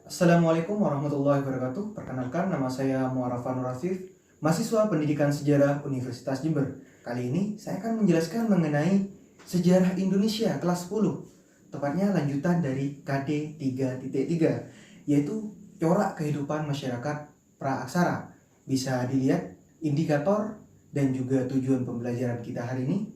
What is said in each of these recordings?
Assalamualaikum warahmatullahi wabarakatuh. Perkenalkan, nama saya Mu'arrafa Nur Afif, mahasiswa Pendidikan Sejarah Universitas Jember. Kali ini saya akan menjelaskan mengenai sejarah Indonesia kelas 10, tepatnya lanjutan dari KD 3.3, yaitu corak kehidupan masyarakat praaksara. Bisa dilihat indikator dan juga tujuan pembelajaran kita hari ini.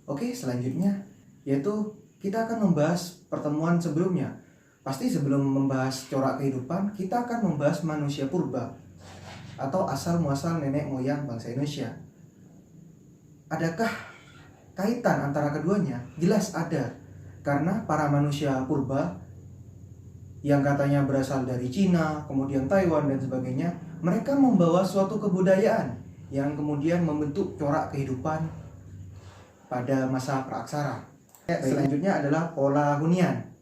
Oke, selanjutnya yaitu kita akan membahas pertemuan sebelumnya. Pasti sebelum membahas corak kehidupan, kita akan membahas manusia purba atau asal muasal nenek moyang bangsa Indonesia. Adakah kaitan antara keduanya? Jelas ada, karena para manusia purba yang katanya berasal dari Cina, kemudian Taiwan dan sebagainya, mereka membawa suatu kebudayaan yang kemudian membentuk corak kehidupan pada masa praaksara. Selanjutnya adalah pola hunian.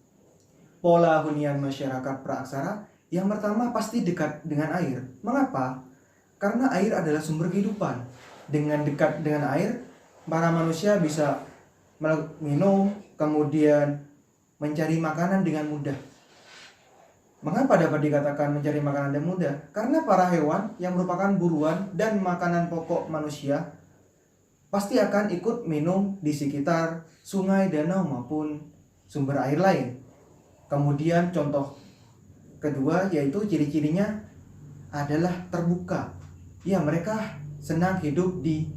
Pola hunian masyarakat praaksara yang pertama pasti dekat dengan air. Mengapa? Karena air adalah sumber kehidupan. Dengan dekat dengan air, para manusia bisa minum, kemudian mencari makanan dengan mudah. Mengapa dapat dikatakan mencari makanan dengan mudah? Karena para hewan yang merupakan buruan dan makanan pokok manusia pasti akan ikut minum di sekitar sungai, danau maupun sumber air lain. Kemudian contoh kedua yaitu ciri-cirinya adalah terbuka. Ya, mereka senang hidup di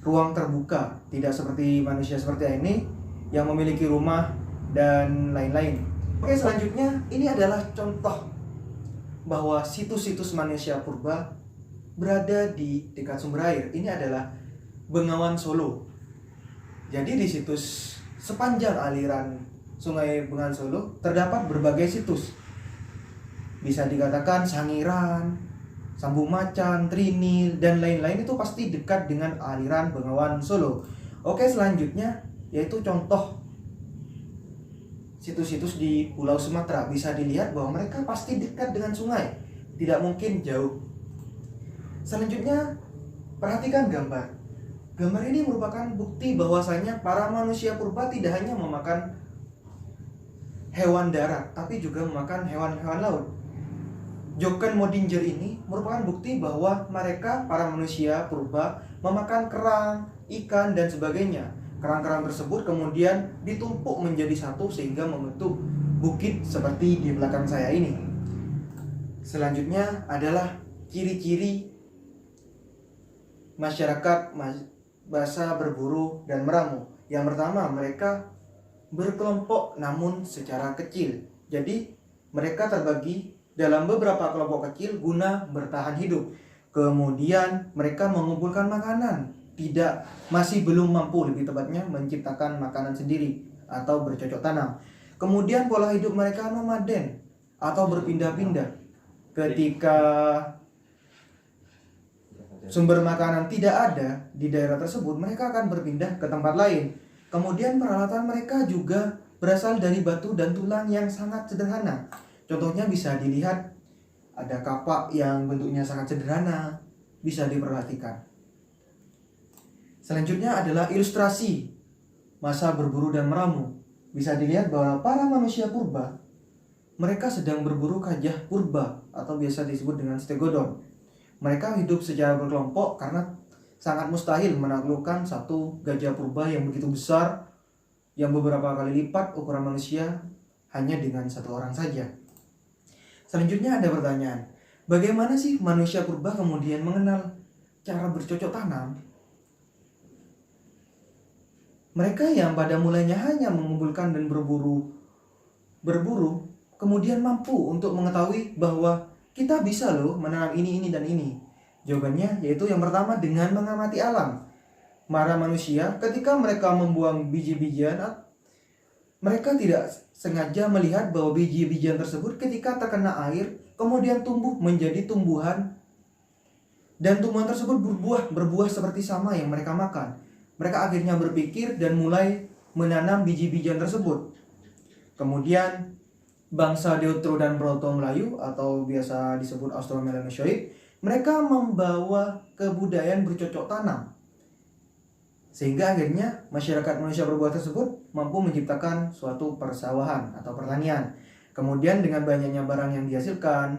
ruang terbuka, tidak seperti manusia seperti ini yang memiliki rumah dan lain-lain. Oke, selanjutnya ini adalah contoh bahwa situs-situs manusia purba berada di dekat sumber air. Ini adalah Bengawan Solo. Jadi di situs sepanjang aliran Sungai Bengawan Solo terdapat berbagai situs. Bisa dikatakan Sangiran, Sambu Macan, Trinil, dan lain-lain itu pasti dekat dengan aliran Bengawan Solo. Oke, selanjutnya yaitu contoh situs-situs di Pulau Sumatera. Bisa dilihat bahwa mereka pasti dekat dengan sungai, tidak mungkin jauh. Selanjutnya, perhatikan gambar. Gambar ini merupakan bukti bahwasanya para manusia purba tidak hanya memakan hewan darat, tapi juga memakan hewan-hewan laut. Joken Modinger ini merupakan bukti bahwa mereka, para manusia purba, memakan kerang, ikan, dan sebagainya. Kerang-kerang tersebut kemudian ditumpuk menjadi satu sehingga membentuk bukit seperti di belakang saya ini. Selanjutnya adalah ciri-ciri masyarakat bahasa berburu dan meramu. Yang pertama, mereka berkelompok namun secara kecil. Jadi mereka terbagi dalam beberapa kelompok kecil guna bertahan hidup. Kemudian mereka mengumpulkan makanan, masih belum mampu, lebih tepatnya menciptakan makanan sendiri atau bercocok tanam. Kemudian pola hidup mereka nomaden atau berpindah-pindah. Ketika sumber makanan tidak ada di daerah tersebut, mereka akan berpindah ke tempat lain. Kemudian peralatan mereka juga berasal dari batu dan tulang yang sangat sederhana. Contohnya bisa dilihat ada kapak yang bentuknya sangat sederhana, bisa diperhatikan. Selanjutnya adalah ilustrasi masa berburu dan meramu. Bisa dilihat bahwa para manusia purba, mereka sedang berburu gajah purba atau biasa disebut dengan stegodon. Mereka hidup secara berkelompok karena sangat mustahil menaklukkan satu gajah purba yang begitu besar, yang beberapa kali lipat ukuran manusia hanya dengan satu orang saja. Selanjutnya ada pertanyaan, bagaimana sih manusia purba kemudian mengenal cara bercocok tanam? Mereka yang pada mulanya hanya mengumpulkan dan berburu, kemudian mampu untuk mengetahui bahwa kita bisa loh menanam ini, dan ini. Jawabannya yaitu yang pertama dengan mengamati alam. Para manusia ketika mereka membuang biji-bijian, mereka tidak sengaja melihat bahwa biji-bijian tersebut ketika terkena air kemudian tumbuh menjadi tumbuhan, dan tumbuhan tersebut berbuah seperti sama yang mereka makan. Mereka akhirnya berpikir dan mulai menanam biji-bijian tersebut. Kemudian bangsa Deutero dan Proto Melayu atau biasa disebut Austromelanesiaid, mereka membawa kebudayaan bercocok tanam. Sehingga akhirnya masyarakat manusia purba tersebut mampu menciptakan suatu persawahan atau pertanian. Kemudian dengan banyaknya barang yang dihasilkan,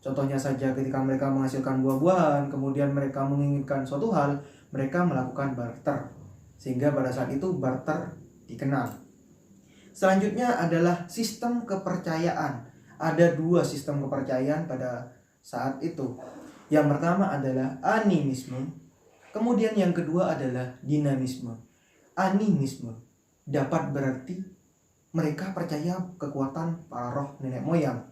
contohnya saja ketika mereka menghasilkan buah-buahan, kemudian mereka menginginkan suatu hal, mereka melakukan barter. Sehingga pada saat itu barter dikenal. Selanjutnya adalah sistem kepercayaan. Ada dua sistem kepercayaan pada saat itu. Yang pertama adalah animisme, kemudian yang kedua adalah dinamisme. Animisme dapat berarti mereka percaya kekuatan para roh nenek moyang.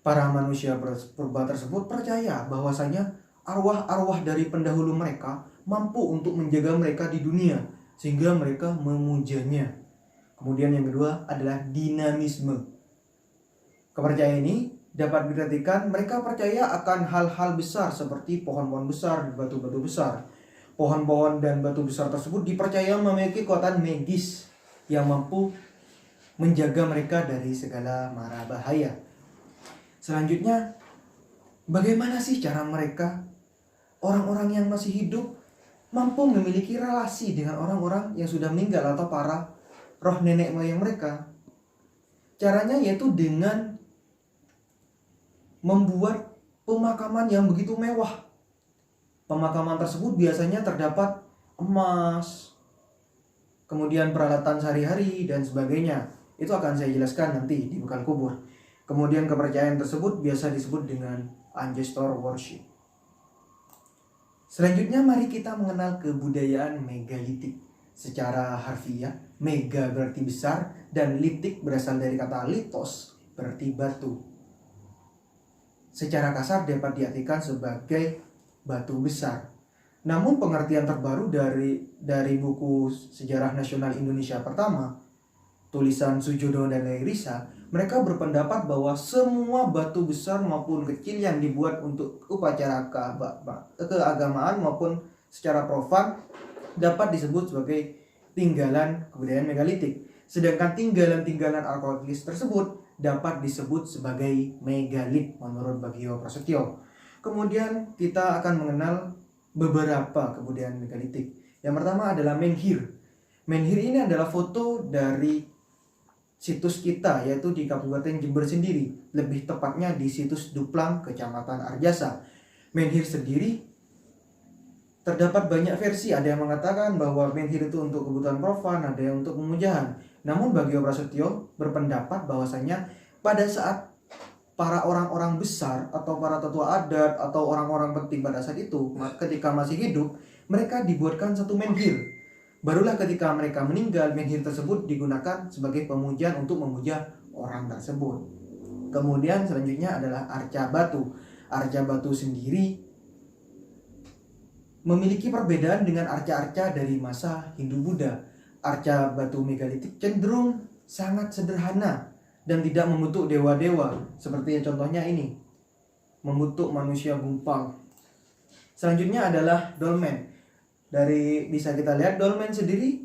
Para manusia purba tersebut percaya bahwasanya arwah-arwah dari pendahulu mereka mampu untuk menjaga mereka di dunia, sehingga mereka memujanya. Kemudian yang kedua adalah dinamisme. Kepercayaan ini dapat diartikan mereka percaya akan hal-hal besar seperti pohon-pohon besar, batu-batu besar. Pohon-pohon dan batu besar tersebut dipercaya memiliki kekuatan magis yang mampu menjaga mereka dari segala mara bahaya. Selanjutnya, bagaimana sih cara mereka, orang-orang yang masih hidup, mampu memiliki relasi dengan orang-orang yang sudah meninggal atau para roh nenek moyang mereka? Caranya yaitu dengan membuat pemakaman yang begitu mewah. Pemakaman tersebut biasanya terdapat emas, kemudian peralatan sehari-hari dan sebagainya. Itu akan saya jelaskan nanti di bekal kubur. Kemudian kepercayaan tersebut biasa disebut dengan ancestor worship. Selanjutnya mari kita mengenal kebudayaan megalitik. Secara harfiah, mega berarti besar dan litik berasal dari kata litos berarti batu. Secara kasar dapat diartikan sebagai batu besar. Namun pengertian terbaru dari buku Sejarah Nasional Indonesia pertama, tulisan Sujono dan Lairisa, mereka berpendapat bahwa semua batu besar maupun kecil yang dibuat untuk upacara keagamaan maupun secara profan dapat disebut sebagai tinggalan kebudayaan megalitik. Sedangkan tinggalan-tinggalan arkeologis tersebut dapat disebut sebagai megalit menurut Bagio Prasetyo. Kemudian kita akan mengenal beberapa kebudayaan megalitik. Yang pertama adalah menhir. Menhir ini adalah foto dari situs kita, yaitu di Kabupaten Jember sendiri, lebih tepatnya di situs Duplang, Kecamatan Arjasa. Menhir sendiri terdapat banyak versi. Ada yang mengatakan bahwa menhir itu untuk kebutuhan profan, ada yang untuk pemujahan. Namun Bagio Prasetyo berpendapat bahwasanya pada saat para orang-orang besar atau para tetua adat atau orang-orang penting pada saat itu, ketika masih hidup, mereka dibuatkan satu menhir. Barulah ketika mereka meninggal, menhir tersebut digunakan sebagai pemujaan untuk memuja orang tersebut. Kemudian selanjutnya adalah arca batu. Arca batu sendiri memiliki perbedaan dengan arca-arca dari masa Hindu-Buddha. Arca batu megalitik cenderung sangat sederhana dan tidak membentuk dewa-dewa, seperti contohnya ini, membentuk manusia gumpal. Selanjutnya adalah dolmen. Dari bisa kita lihat dolmen sendiri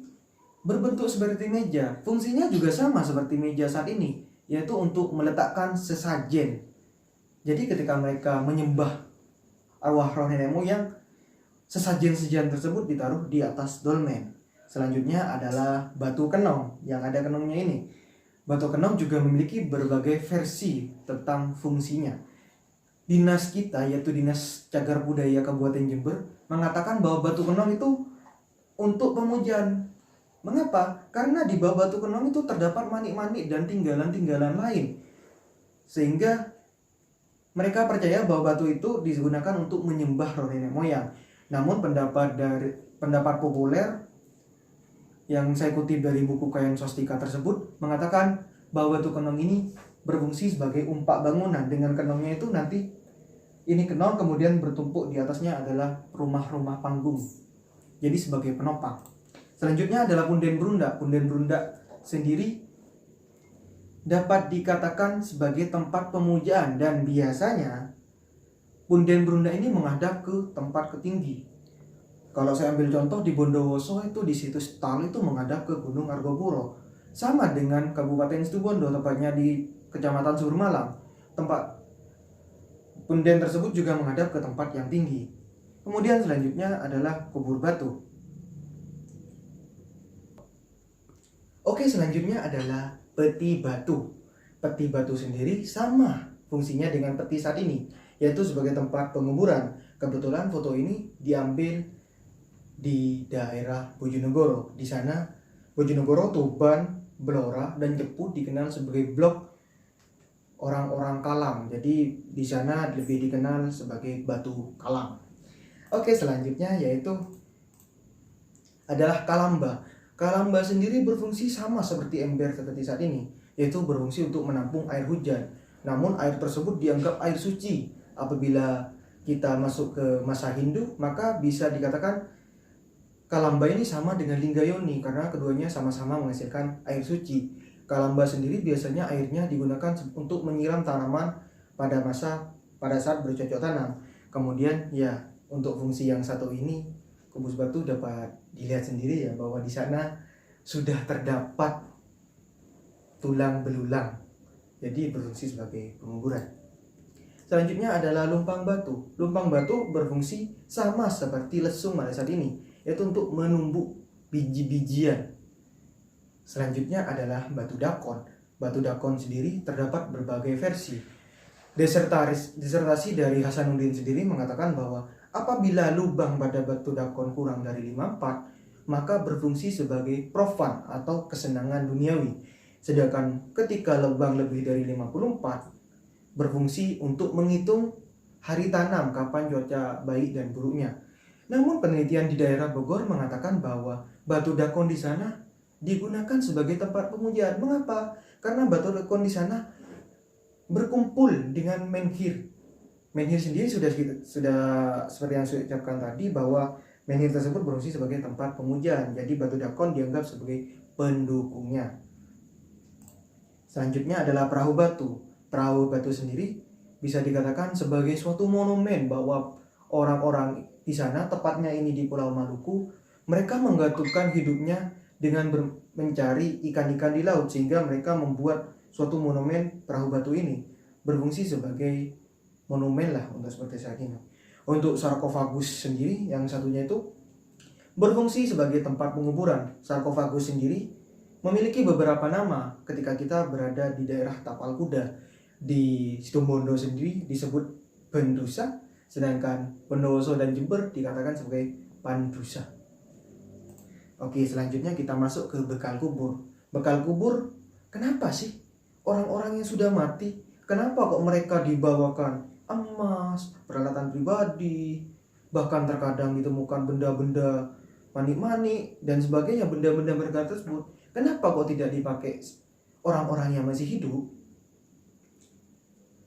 berbentuk seperti meja. Fungsinya juga sama seperti meja saat ini, yaitu untuk meletakkan sesajen. Jadi ketika mereka menyembah arwah roh nenek moyang, sesajen-sesajen tersebut ditaruh di atas dolmen. Selanjutnya adalah batu kenong, yang ada kenongnya ini. Batu kenong juga memiliki berbagai versi tentang fungsinya. Dinas kita, yaitu Dinas Cagar Budaya Kabupaten Jember, mengatakan bahwa batu kenong itu untuk pemujaan. Mengapa? Karena di bawah batu kenong itu terdapat manik-manik dan tinggalan-tinggalan lain. Sehingga mereka percaya bahwa batu itu digunakan untuk menyembah roh nenek moyang. Namun pendapat populer yang saya kutip dari buku Kayan Swastika tersebut mengatakan bahwa batu kenong ini berfungsi sebagai umpak bangunan. Dengan kenongnya itu nanti ini kenong, kemudian bertumpuk di atasnya adalah rumah-rumah panggung. Jadi sebagai penopang. Selanjutnya adalah punden berunda. Punden berunda sendiri dapat dikatakan sebagai tempat pemujaan, dan biasanya punden berunda ini menghadap ke tempat ketinggi. Kalau saya ambil contoh di Bondowoso, itu di situs Tal itu menghadap ke Gunung Argopuro. Sama dengan Kabupaten Situbondo, tepatnya di Kecamatan Suburmalang. Tempat punden tersebut juga menghadap ke tempat yang tinggi. Kemudian selanjutnya adalah kubur batu. Oke, selanjutnya adalah peti batu. Peti batu sendiri sama fungsinya dengan peti saat ini, yaitu sebagai tempat penguburan. Kebetulan foto ini diambil di daerah Bojonegoro. Di sana Bojonegoro, Tuban, Blora, dan Cepu dikenal sebagai blok orang-orang Kalam. Jadi di sana lebih dikenal sebagai Batu Kalam. Oke, selanjutnya yaitu adalah Kalamba. Kalamba sendiri berfungsi sama seperti ember seperti saat ini, yaitu berfungsi untuk menampung air hujan. Namun air tersebut dianggap air suci. Apabila kita masuk ke masa Hindu, maka bisa dikatakan Kalamba ini sama dengan Linggayoni karena keduanya sama-sama menghasilkan air suci. Kalamba sendiri biasanya airnya digunakan untuk menyiram tanaman pada saat bercocok tanam. Kemudian ya, untuk fungsi yang satu ini, kubus batu dapat dilihat sendiri ya, bahwa di sana sudah terdapat tulang belulang. Jadi berfungsi sebagai penguburan. Selanjutnya adalah lumpang batu. Lumpang batu berfungsi sama seperti lesung pada saat ini, yaitu untuk menumbuk biji-bijian. Selanjutnya adalah batu dakon. Batu dakon sendiri terdapat berbagai versi. Disertasi dari Hasanuddin sendiri mengatakan bahwa apabila lubang pada batu dakon kurang dari 54, maka berfungsi sebagai profan atau kesenangan duniawi. Sedangkan ketika lubang lebih dari 54, berfungsi untuk menghitung hari tanam, kapan cuaca baik dan buruknya. Namun penelitian di daerah Bogor mengatakan bahwa batu dakon di sana digunakan sebagai tempat pemujaan. Mengapa? Karena batu dakon di sana berkumpul dengan menhir. Menhir sendiri sudah seperti yang saya ucapkan tadi, bahwa menhir tersebut berfungsi sebagai tempat pemujaan. Jadi batu dakon dianggap sebagai pendukungnya. Selanjutnya adalah perahu batu. Perahu batu sendiri bisa dikatakan sebagai suatu monumen bahwa orang-orang di sana, tepatnya ini di Pulau Maluku, mereka menggantungkan hidupnya dengan mencari ikan-ikan di laut, sehingga mereka membuat suatu monumen perahu batu ini, berfungsi sebagai monumen lah untuk seperti saat ini. Untuk sarkofagus sendiri, yang satunya itu berfungsi sebagai tempat penguburan. Sarkofagus sendiri memiliki beberapa nama. Ketika kita berada di daerah Tapal Kuda, di Situbondo sendiri disebut Bendusa, sedangkan Bondowoso dan Jember dikatakan sebagai Pandusa. Oke, selanjutnya kita masuk ke bekal kubur. Bekal kubur, kenapa sih orang-orang yang sudah mati, kenapa kok mereka dibawakan emas, peralatan pribadi, bahkan terkadang ditemukan benda-benda manik-manik dan sebagainya, benda-benda berharga tersebut, kenapa kok tidak dipakai orang-orang yang masih hidup?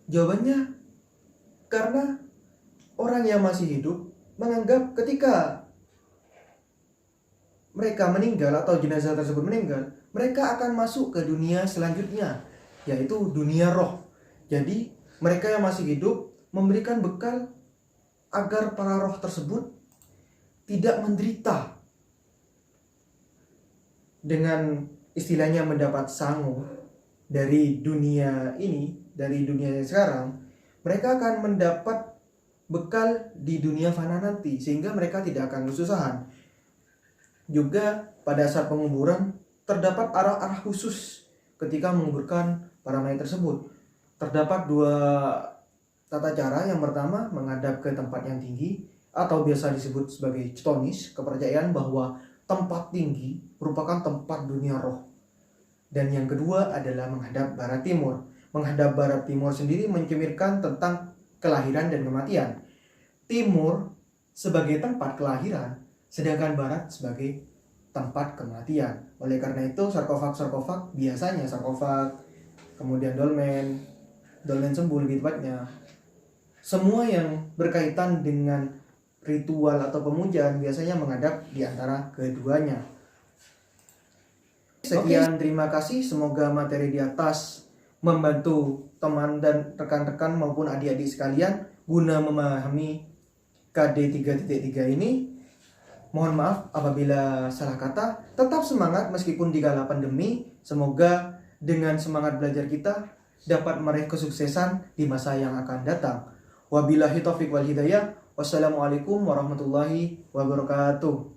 Jawabannya, karena orang yang masih hidup menganggap ketika mereka meninggal atau jenazah tersebut meninggal, mereka akan masuk ke dunia selanjutnya, yaitu dunia roh. Jadi mereka yang masih hidup memberikan bekal agar para roh tersebut tidak menderita dengan istilahnya mendapat sangu dari dunia ini, dari dunia yang sekarang. Mereka akan mendapat bekal di dunia fana nanti, sehingga mereka tidak akan kesusahan. Juga pada saat penguburan terdapat arah-arah khusus ketika menguburkan para mayat tersebut. Terdapat dua tata cara. Yang pertama, menghadap ke tempat yang tinggi atau biasa disebut sebagai chtonis, kepercayaan bahwa tempat tinggi merupakan tempat dunia roh. Dan yang kedua adalah menghadap barat timur. Menghadap barat timur sendiri mencerminkan tentang kelahiran dan kematian. Timur sebagai tempat kelahiran, sedangkan barat sebagai tempat kematian. Oleh karena itu sarkofag biasanya sarkofag, kemudian dolmen sembuh lebih tepatnya, semua yang berkaitan dengan ritual atau pemujaan biasanya menghadap di antara keduanya. Sekian, terima kasih. Semoga materi di atas membantu teman dan rekan-rekan maupun adik-adik sekalian guna memahami KD 3.3 ini. Mohon maaf apabila salah kata. Tetap semangat meskipun di kala pandemi. Semoga dengan semangat belajar kita dapat meraih kesuksesan di masa yang akan datang. Wabillahi taufiq wal hidayah. Wassalamualaikum warahmatullahi wabarakatuh.